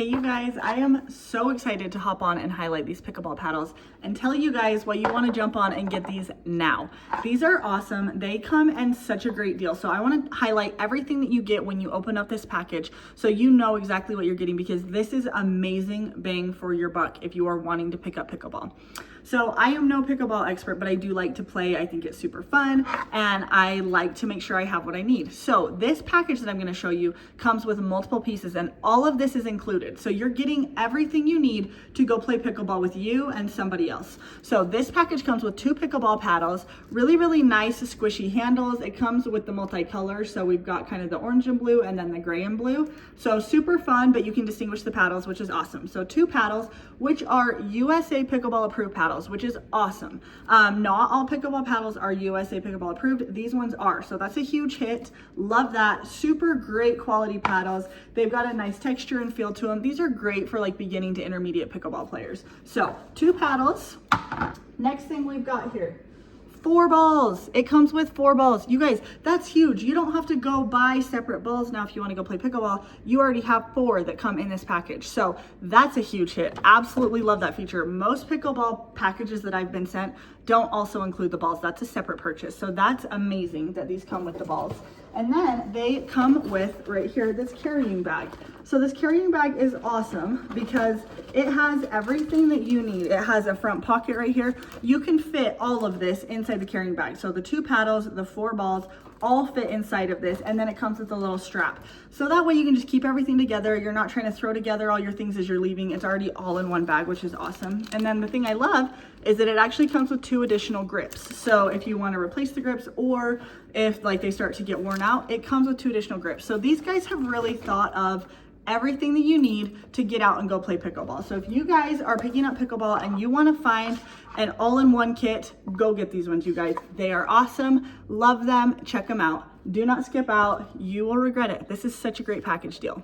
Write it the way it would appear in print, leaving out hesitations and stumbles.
Hey you guys, I am so excited to hop on and highlight these pickleball paddles and tell you guys why you want to jump on and get these now. These are awesome. They come in such a great deal. So I want to highlight everything that you get when you open up this package so you know exactly what you're getting, because this is amazing bang for your buck if you are wanting to pick up pickleball. So I am no pickleball expert, but I do like to play. I think it's super fun and I like to make sure I have what I need. So this package that I'm going to show you comes with multiple pieces and all of this is included. So you're getting everything you need to go play pickleball with you and somebody else. So this package comes with 2 pickleball paddles, really nice squishy handles. It comes with the multicolor. So we've got kind of the orange and blue and then the gray and blue. So super fun, but you can distinguish the paddles, which is awesome. So 2 paddles, which are USA Pickleball approved paddles, which is awesome. Not all pickleball paddles are USA Pickleball approved. These ones are, so that's a huge hit. Love that. Super great quality paddles. They've got a nice texture and feel to them. These are great for like beginning to intermediate pickleball players. So 2 paddles. Next thing we've got here, 4 balls. It comes with 4 balls. You guys, that's huge. You don't have to go buy separate balls now if you want to go play pickleball. You already have 4 that come in this package. So that's a huge hit. Absolutely love that feature. Most pickleball packages that I've been sent don't also include the balls. That's a separate purchase. So that's amazing that these come with the balls. And then they come with, right here, this carrying bag. So this carrying bag is awesome because it has everything that you need. It has a front pocket right here. You can fit all of this inside the carrying bag. So the 2 paddles, the 4 balls, all fit inside of this, and then it comes with a little strap. So that way you can just keep everything together. You're not trying to throw together all your things as you're leaving. It's already all in one bag, which is awesome. And then the thing I love is that it actually comes with 2 additional grips. So if you want to replace the grips, or if like they start to get worn out, it comes with 2 additional grips. So these guys have really thought of everything that you need to get out and go play pickleball. So if you guys are picking up pickleball and you want to find an all-in-one kit, go get these ones, you guys. They are awesome. Love them. Check them out. Do not skip out. You will regret it. This is such a great package deal.